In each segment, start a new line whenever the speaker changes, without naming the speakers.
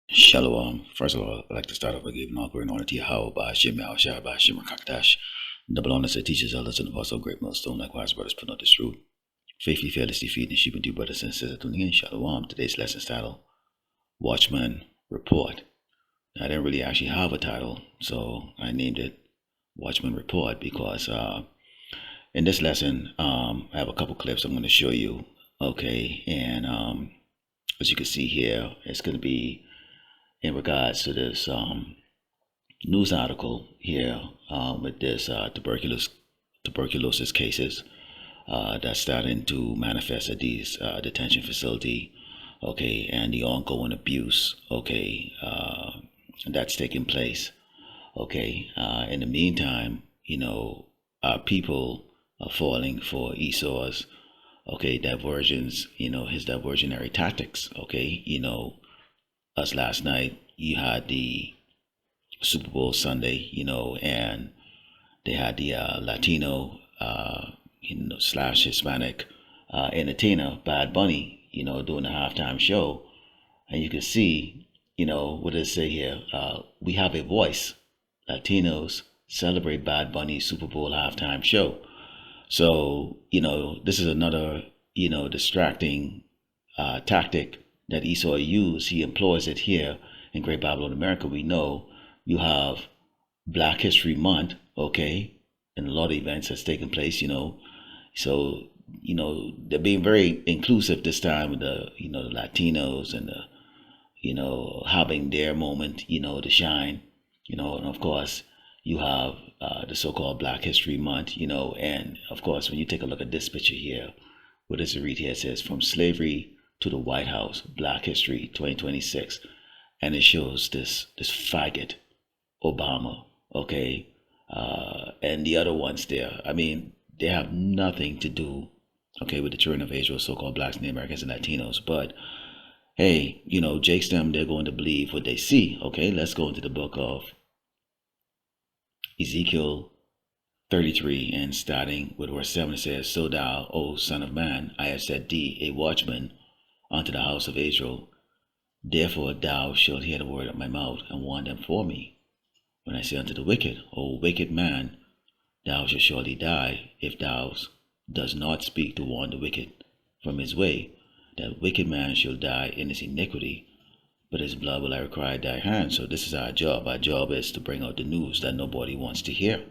Shalom. First of all, I'd like to start off by giving all glory and honor to Yahweh by Hashem, Yahweh Shai, by Hashem, Rakakdash. Double honor to teachers, elders, and apostle, great millstone. Likewise, brothers, put on this truth. Faithfully, fearlessly feeding the sheep and dear brothers and sisters tuning in. Shalom. Today's lesson title, Watchman Report. Now, I didn't really actually have a title, so I named it Watchman Report because in this lesson, I have a couple clips I'm going to show you. Okay, and as you can see here, it's going to be in regards to this news article here with this tuberculosis cases that's starting to manifest at these detention facility, okay, and the ongoing abuse, okay, that's taking place, okay. In the meantime, our people are falling for Esau's, okay, diversions, his diversionary tactics, okay. Us last night, you had the Super Bowl Sunday, and they had the Latino, slash Hispanic entertainer, Bad Bunny, doing the halftime show. And you can see, what does it say here? We have a voice. Latinos celebrate Bad Bunny's Super Bowl halftime show. So, this is another, distracting tactic that Esau used. He employs it here in Great Babylon, America. We know you have Black History Month, okay, and a lot of events that's taking place, So, they're being very inclusive this time with the Latinos and having their moment, to shine, and of course, you have the so-called Black History Month, and of course, when you take a look at this picture here, what does it read here? It says, from slavery to the White House, Black History 2026, and it shows this faggot Obama, okay, and the other ones there. I mean, they have nothing to do, okay, with the children of Israel, so-called blacks, Native Americans, and Latinos. But hey, Jake's them, they're going to believe what they see. Okay, let's go into the book of Ezekiel 33, and starting with verse 7, it says, so thou, O son of man, I have set thee a watchman unto the house of Israel. Therefore thou shalt hear the word of my mouth, and warn them for me. When I say unto the wicked, O wicked man, thou shalt surely die, if thou does not speak to warn the wicked from his way. That wicked man shall die in his iniquity, but his blood will I require at thy hand. So this is our job. Our job is to bring out the news that nobody wants to hear.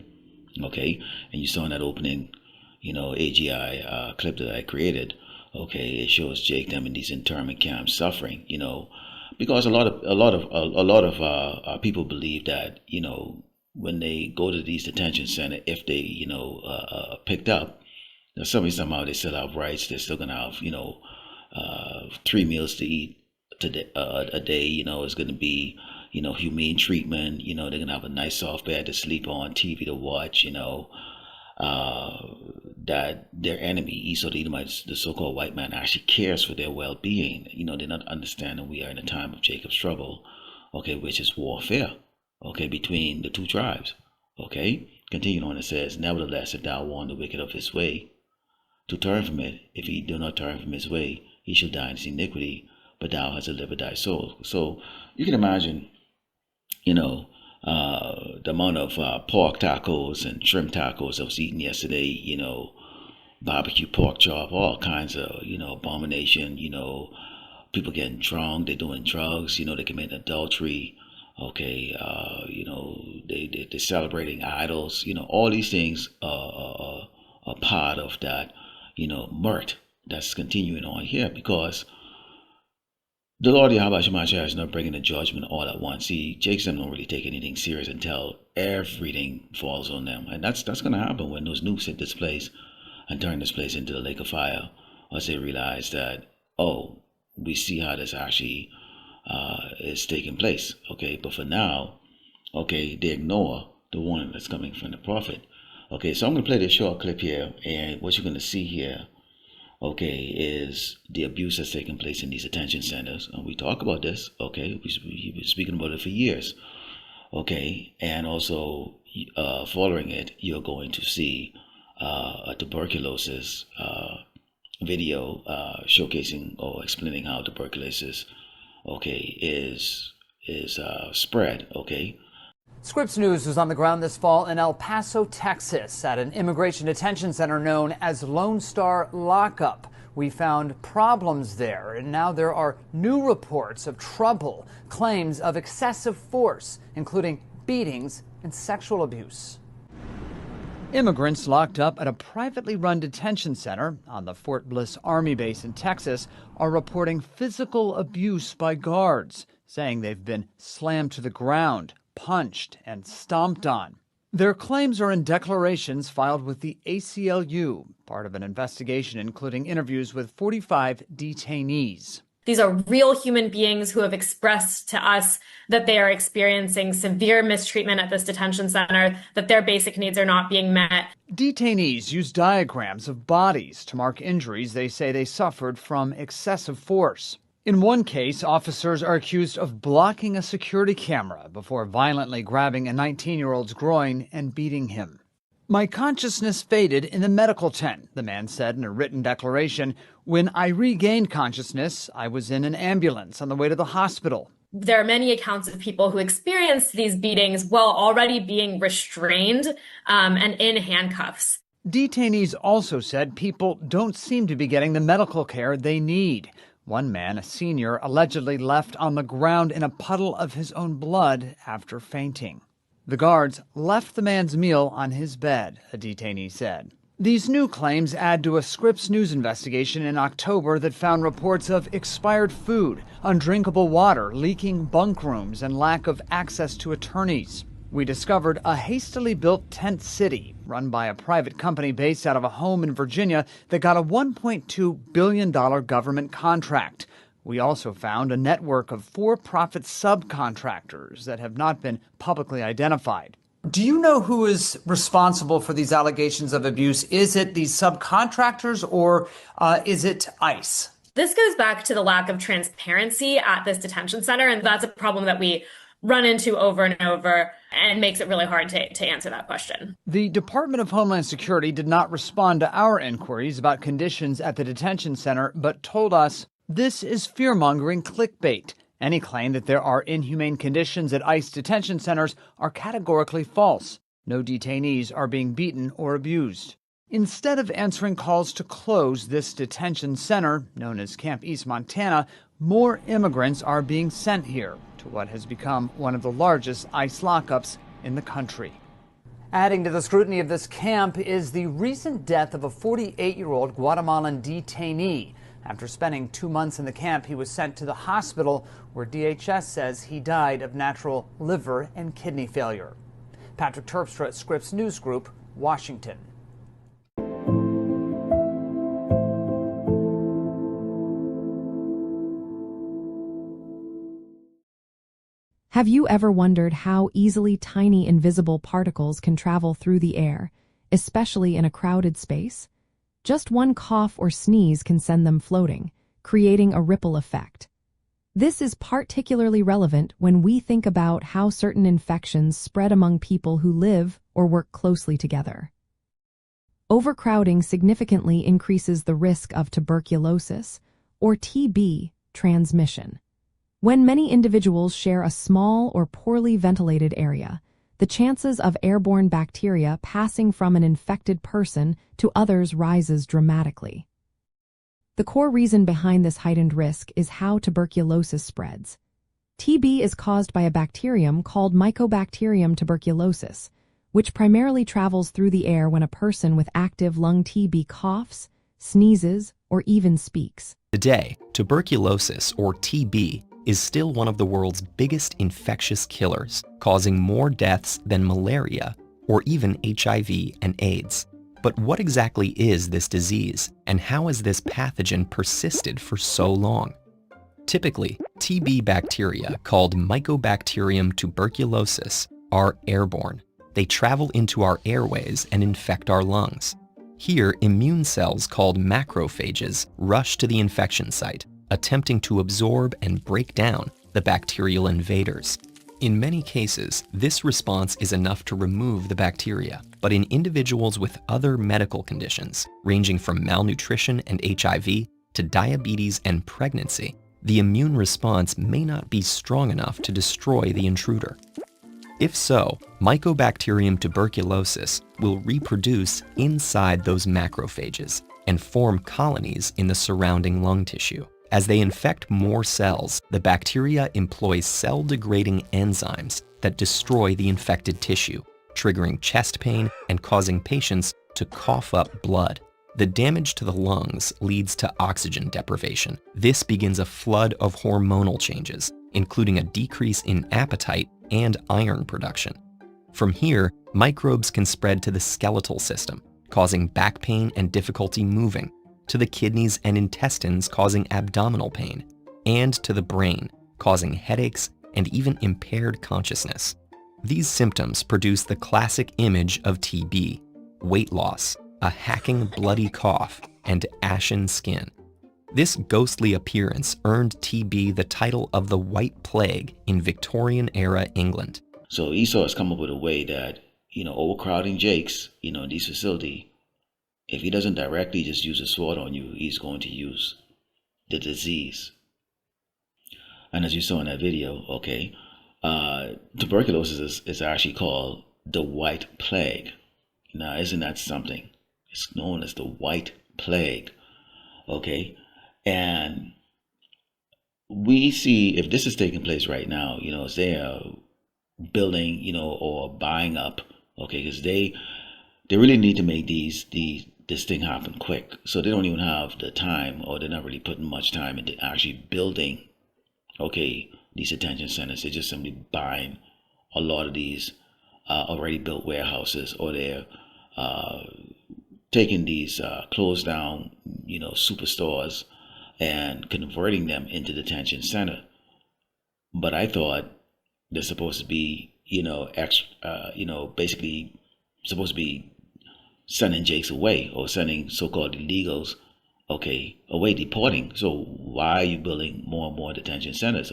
Okay, and you saw in that opening, AGI clip that I created. Okay, it shows Jake them in these internment camps suffering. Because a lot of people believe that when they go to these detention center, if they picked up, somehow they still have rights. They're still gonna have 3 meals to eat a day. It's gonna be humane treatment. They're gonna have a nice soft bed to sleep on, TV to watch. That their enemy, Esau the Edomites, the so-called white man, actually cares for their well-being. They're not understanding we are in a time of Jacob's trouble, okay, which is warfare, okay, between the two tribes, okay. Continuing on, it says, nevertheless, if thou warn the wicked of his way, to turn from it, if he do not turn from his way, he shall die in his iniquity, but thou hast delivered thy soul. So you can imagine, the amount of pork tacos and shrimp tacos I was eating yesterday, barbecue pork chop, all kinds of, abomination, people getting drunk, they're doing drugs, they commit adultery, okay, they're celebrating idols, all these things are part of that, murk that's continuing on here, because the Lord Yahweh Shemashah is not bringing the judgment all at once. See, Jake's them don't really take anything serious until everything falls on them. And that's going to happen when those nukes hit this place and turn this place into the lake of fire. Once they realize that, oh, we see how this actually is taking place. Okay, but for now, okay, they ignore the warning that's coming from the prophet. Okay, so I'm going to play this short clip here. And what you're going to see here, okay, is the abuse that's taking place in these detention centers. And we talk about this, okay, we've been speaking about it for years, okay, and also following it, you're going to see a tuberculosis video showcasing or explaining how tuberculosis, okay, is spread. Okay.
Scripps News was on the ground this fall in El Paso, Texas, at an immigration detention center known as Lone Star Lockup. We found problems there, and now there are new reports of trouble, claims of excessive force, including beatings and sexual abuse. Immigrants locked up at a privately run detention center on the Fort Bliss Army base in Texas are reporting physical abuse by guards, saying they've been slammed to the ground, punched, and stomped on. Their claims are in declarations filed with the ACLU, part of an investigation including interviews with 45 detainees.
These are real human beings who have expressed to us that they are experiencing severe mistreatment at this detention center, that their basic needs are not being met.
Detainees use diagrams of bodies to mark injuries they say they suffered from excessive force. In one case, officers are accused of blocking a security camera before violently grabbing a 19-year-old's groin and beating him. My consciousness faded in the medical tent, the man said in a written declaration. When I regained consciousness, I was in an ambulance on the way to the hospital.
There are many accounts of people who experienced these beatings while already being restrained and in handcuffs.
Detainees also said people don't seem to be getting the medical care they need. One man, a senior, allegedly left on the ground in a puddle of his own blood after fainting. The guards left the man's meal on his bed, a detainee said. These new claims add to a Scripps News investigation in October that found reports of expired food, undrinkable water, leaking bunk rooms, and lack of access to attorneys. We discovered a hastily built tent city run by a private company based out of a home in Virginia that got a $1.2 billion government contract. We also found a network of for-profit subcontractors that have not been publicly identified. Do you know who is responsible for these allegations of abuse? Is it these subcontractors or is it ICE?
This goes back to the lack of transparency at this detention center, and that's a problem that we run into over and over, and makes it really hard to answer that question.
The Department of Homeland Security did not respond to our inquiries about conditions at the detention center, but told us this is fear-mongering clickbait. Any claim that there are inhumane conditions at ICE detention centers are categorically false. No detainees are being beaten or abused. Instead of answering calls to close this detention center, known as Camp East Montana, more immigrants are being sent here to what has become one of the largest ICE lockups in the country. Adding to the scrutiny of this camp is the recent death of a 48-year-old Guatemalan detainee. After spending 2 months in the camp, he was sent to the hospital where DHS says he died of natural liver and kidney failure. Patrick Terpstra at Scripps News Group, Washington.
Have you ever wondered how easily tiny invisible particles can travel through the air, especially in a crowded space? Just one cough or sneeze can send them floating, creating a ripple effect. This is particularly relevant when we think about how certain infections spread among people who live or work closely together. Overcrowding significantly increases the risk of tuberculosis, or TB, transmission. When many individuals share a small or poorly ventilated area, the chances of airborne bacteria passing from an infected person to others rises dramatically. The core reason behind this heightened risk is how tuberculosis spreads. TB is caused by a bacterium called Mycobacterium tuberculosis, which primarily travels through the air when a person with active lung TB coughs, sneezes, or even speaks.
Today, tuberculosis, or TB, is still one of the world's biggest infectious killers, causing more deaths than malaria or even HIV and AIDS. But what exactly is this disease, and how has this pathogen persisted for so long? Typically, TB bacteria, called Mycobacterium tuberculosis, are airborne. They travel into our airways and infect our lungs. Here, immune cells called macrophages rush to the infection site, attempting to absorb and break down the bacterial invaders. In many cases, this response is enough to remove the bacteria, but in individuals with other medical conditions, ranging from malnutrition and HIV to diabetes and pregnancy, the immune response may not be strong enough to destroy the intruder. If so, Mycobacterium tuberculosis will reproduce inside those macrophages and form colonies in the surrounding lung tissue. As they infect more cells, the bacteria employ cell-degrading enzymes that destroy the infected tissue, triggering chest pain and causing patients to cough up blood. The damage to the lungs leads to oxygen deprivation. This begins a flood of hormonal changes, including a decrease in appetite and iron production. From here, microbes can spread to the skeletal system, causing back pain and difficulty moving, to the kidneys and intestines, causing abdominal pain, and to the brain, causing headaches and even impaired consciousness. These symptoms produce the classic image of TB: weight loss, a hacking bloody cough, and ashen skin. This ghostly appearance earned TB the title of the White Plague in Victorian-era England.
So Esau has come up with a way that, overcrowding Jakes, in these facilities, if he doesn't directly just use a sword on you, he's going to use the disease. And as you saw in that video, tuberculosis is actually called the White Plague. Now, isn't that something? It's known as the White Plague. And we see, if this is taking place right now, as they are building, or buying up, because they really need to make this thing happen quick. So they don't even have the time, or they're not really putting much time into actually building, these detention centers. They're just simply buying a lot of these already built warehouses, or they're taking these closed down, superstores and converting them into detention center. But I thought they're supposed to be, basically supposed to be sending Jakes away, or sending so-called illegals, away, deporting. So why are you building more and more detention centers?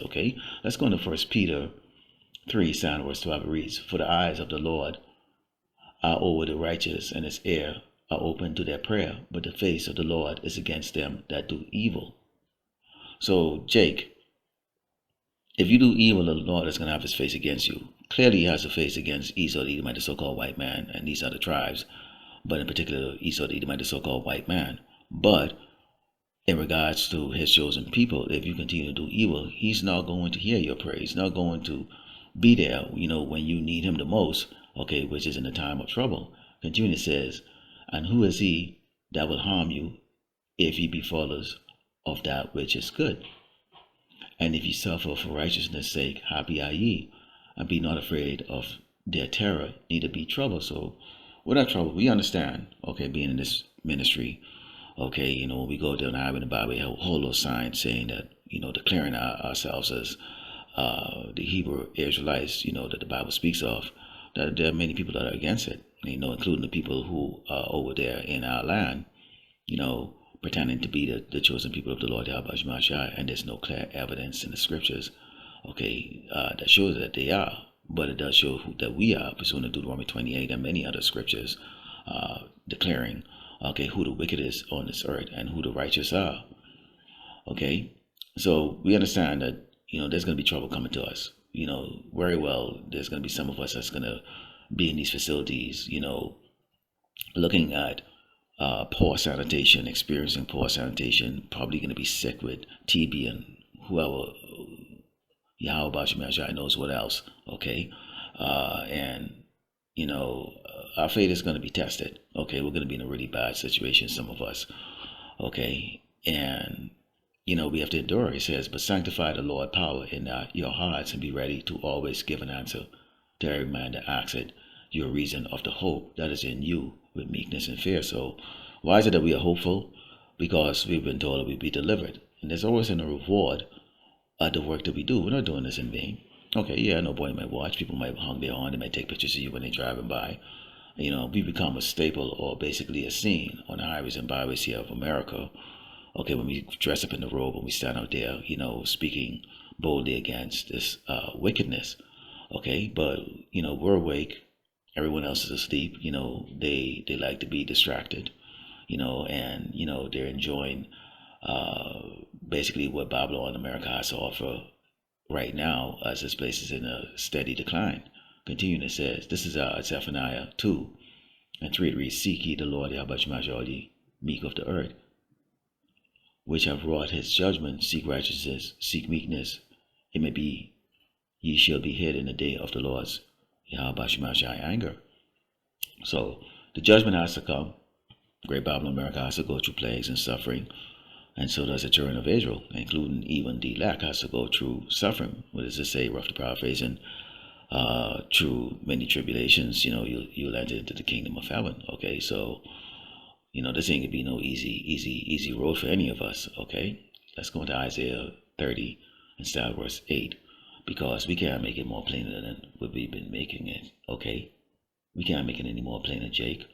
Let's go into 1 Peter 3, verse 12. It reads, "For the eyes of the Lord are over the righteous, and his ear are open to their prayer, but the face of the Lord is against them that do evil." So, Jake, if you do evil, the Lord is going to have his face against you. Clearly, he has a face against Esau, the Edomite, the so-called white man, and these other tribes, but in particular, Esau, the Edomite, the so-called white man. But in regards to his chosen people, if you continue to do evil, he's not going to hear your prayer. He's not going to be there, when you need him the most, which is in the time of trouble. Continuing, it says, "And who is he that will harm you if ye be followers of that which is good? And if ye suffer for righteousness' sake, happy are ye, and be not afraid of their terror, neither be troubled." So we're not troubled. We understand, being in this ministry, when we go down the highway in the Bible, we have a whole lot of signs saying that, declaring ourselves as the Hebrew Israelites, that the Bible speaks of, that there are many people that are against it, including the people who are over there in our land, pretending to be the chosen people of the Lord, and there's no clear evidence in the scriptures, that shows that they are. But it does show that we are, pursuant to Deuteronomy 28 and many other scriptures, declaring, who the wicked is on this earth and who the righteous are. So we understand that, there's going to be trouble coming to us. Very well, there's going to be some of us that's going to be in these facilities, looking at poor sanitation, experiencing poor sanitation, probably going to be sick with TB and whoever, Yahweh Bashimashai knows what else, and, our faith is going to be tested, we're going to be in a really bad situation, some of us, and, we have to endure. It says, "But sanctify the Lord power in your hearts, and be ready to always give an answer to every man that asketh your reason of the hope that is in you with meekness and fear." So why is it that we are hopeful? Because we've been told that we'll be delivered. And there's always a reward at the work that we do. We're not doing this in vain. Nobody might watch. People might hung their horn. They might take pictures of you when they're driving by. We become a staple, or basically a scene on the highways and byways here of America. When we dress up in the robe and we stand out there, speaking boldly against this wickedness. But, we're awake. Everyone else is asleep. They like to be distracted, and, they're enjoying basically what Babylon America has to offer right now, as this place is in a steady decline. Continuing, it says, this is Zephaniah 2 and 3. It reads, seek ye the Lord, Yahweh all ye meek of the earth, which have wrought his judgment, seek righteousness, seek meekness. It may be ye shall be hid in the day of the Lord's Yahweh anger. So the judgment has to come. Great Babylon America has to go through plagues and suffering, and so does the children of Israel, including even the elect has to go through suffering. What does it say, rough to paraphrasing? Through many tribulations, you'll enter into the kingdom of heaven. Okay, so this ain't gonna be no easy road for any of us. Okay, let's go into Isaiah 30 and start verse 8, because we can't make it more plainer than what we've been making it. Okay, we can't make it any more plainer, Jake.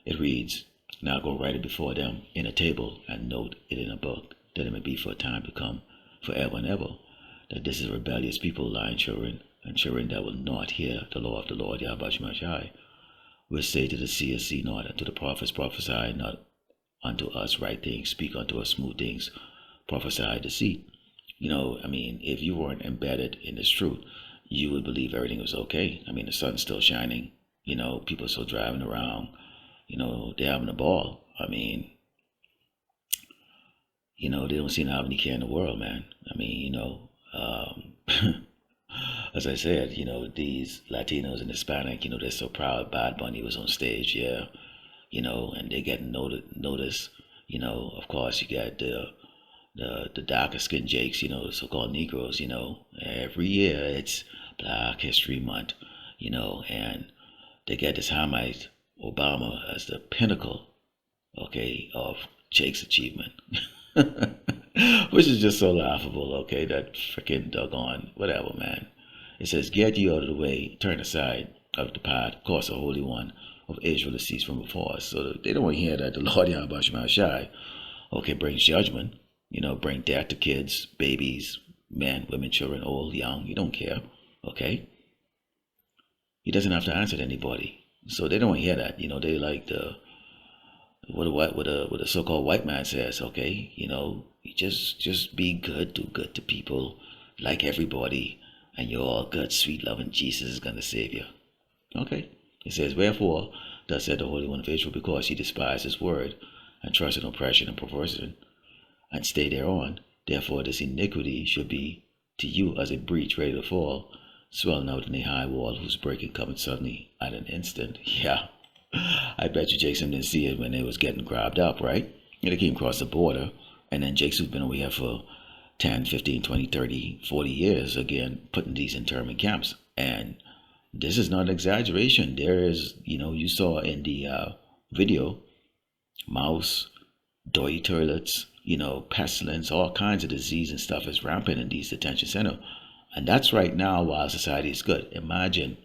It reads, now go write it before them in a table and note it in a book, that it may be for a time to come, forever and ever, that this is rebellious people, lying children, and children that will not hear the law of the Lord, Yahweh Shai, will say to the seer, see not, and to the prophets, prophesy not unto us right things, speak unto us smooth things, prophesy deceit. If you weren't embedded in this truth, you would believe everything was okay. The sun's still shining, people are still driving around, they're having a ball. They don't seem to have any care in the world, man. As I said, these Latinos and Hispanic, they're so proud. Bad Bunny was on stage, yeah, and they get notice. Of course, you got the darker skinned Jakes, the so-called Negroes. Every year it's Black History Month, and they get this Hamite Obama as the pinnacle, okay, of Jake's achievement. Which is just so laughable, okay, that freaking doggone, whatever, man. It says, get ye out of the way, turn aside of the path, cause the Holy One of Israel to cease from before us. So they don't want to hear that the Lord Yahweh Shai, okay, brings judgment, bring death to kids, babies, men, women, children, old, young, you don't care, okay? He doesn't have to answer to anybody. So they don't want to hear that, they like what a so-called white man says, okay, just be good, do good to people, like everybody, and you're all good, sweet, loving Jesus is going to save you. Okay. It says, wherefore, thus said the Holy One of Israel, because ye despise his word, and trust in oppression and perversion, and stay thereon, therefore this iniquity should be to you as a breach ready to fall, swelling out in a high wall, whose breaking cometh suddenly at an instant. Yeah. I bet you Jason didn't see it when they was getting grabbed up, right? They came across the border, and then Jason's been over here for 10, 15, 20, 30, 40 years, again, putting these internment camps. And this is not an exaggeration. There is, you saw in the video, mouse, dirty toilets, pestilence, all kinds of disease and stuff is rampant in these detention centers. And that's right now while society is good. Imagine,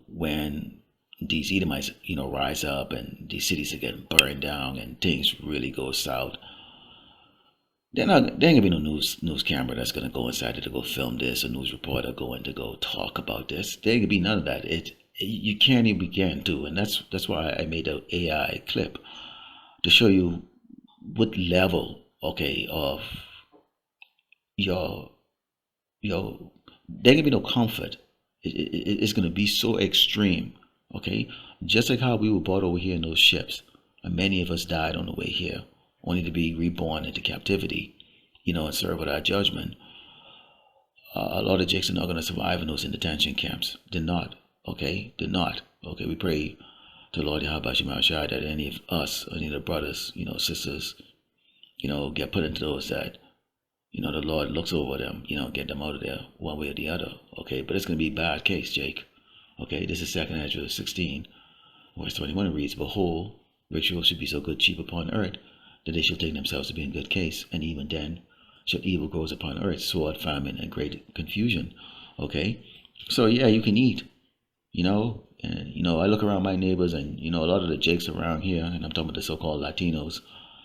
when these Edomites, rise up and these cities are getting burned down and things really go south. There ain't gonna be no news camera that's gonna go inside to go film this, a news reporter going to go talk about this. There ain't gonna be none of that. You can't even begin to, and that's why I made an AI clip to show you what level, okay, of your there ain't gonna be no comfort. It's gonna be so extreme, okay? Just like how we were brought over here in those ships, and many of us died on the way here, only to be reborn into captivity, and serve with our judgment. A lot of Jakes are not going to survive in those in detention camps. They're not, okay? They're not, okay? We pray to the Lord Yahweh Shai that any of us, any of the brothers, sisters, get put into those that, the Lord looks over them, get them out of there one way or the other, okay? But it's going to be a bad case, Jake, okay? This is 2 Ezra 16, verse 21. It reads, behold, rituals should be so good cheap upon earth, that they shall think themselves to be in good case, and even then shall evil grows upon earth, sword, famine, and great confusion. Okay? So yeah, you can eat, and I look around my neighbors, and a lot of the Jakes around here, and I'm talking about the so-called Latinos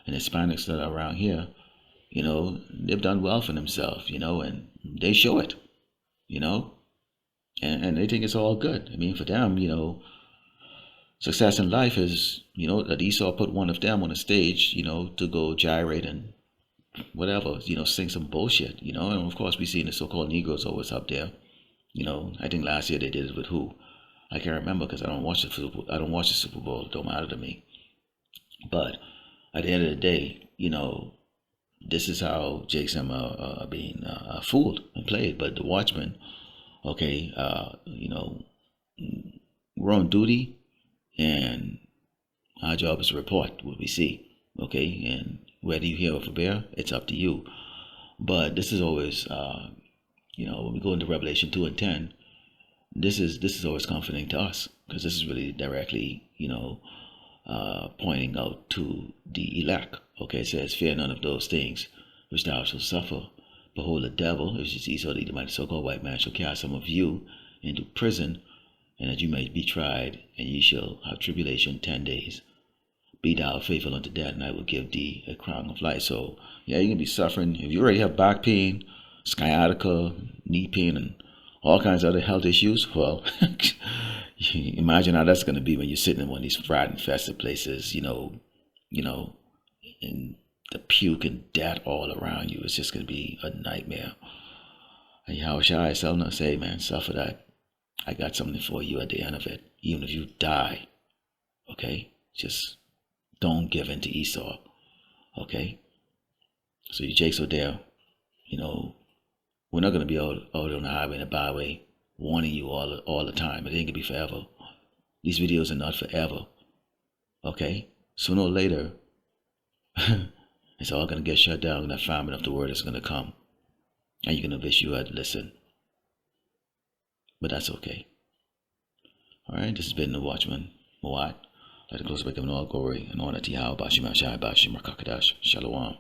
and Hispanics that are around here, they've done well for themselves, and they show it, and they think it's all good. For them, success in life is, that Esau put one of them on a stage, to go gyrate and whatever, sing some bullshit, and of course we seen the so-called Negroes always up there. I think last year they did it with who? I can't remember because I don't watch the Super Bowl. It don't matter to me. But at the end of the day, this is how Jakes and them are being fooled and played. But the Watchmen, okay, we're on duty, and our job is to report what we see, okay? And whether you hear or forbear, it's up to you. But this is always, when we go into Revelation 2 and 10, this is always comforting to us, because this is really directly, pointing out to the elect. Okay, it says, fear none of those things which thou shalt suffer. Behold, the devil, which is Esau, the Edomite, so-called white man, shall cast some of you into prison, and that you may be tried, and ye shall have tribulation 10 days. Be thou faithful unto death, and I will give thee a crown of life. So, yeah, you're going to be suffering. If you already have back pain, sciatica, knee pain, and all kinds of other health issues, well, imagine how that's going to be when you're sitting in one of these rat-infested places, and the puke and death all around you. It's just going to be a nightmare. And how shall I say, man, suffer that. I got something for you at the end of it. Even if you die, okay? Just don't give in to Esau, okay? So you Jakes are there, we're not going to be out on the highway and the byway warning you all the time. It ain't going to be forever. These videos are not forever, okay? Sooner or later, it's all going to get shut down, and that famine of the word is going to come. And you're going to wish you had listened. But that's okay. All right, this has been the Watchman, Moat. Let the close by giving all glory and honor to Yahweh, Bashim Ashai, Bashim Rakakadash, Shalom.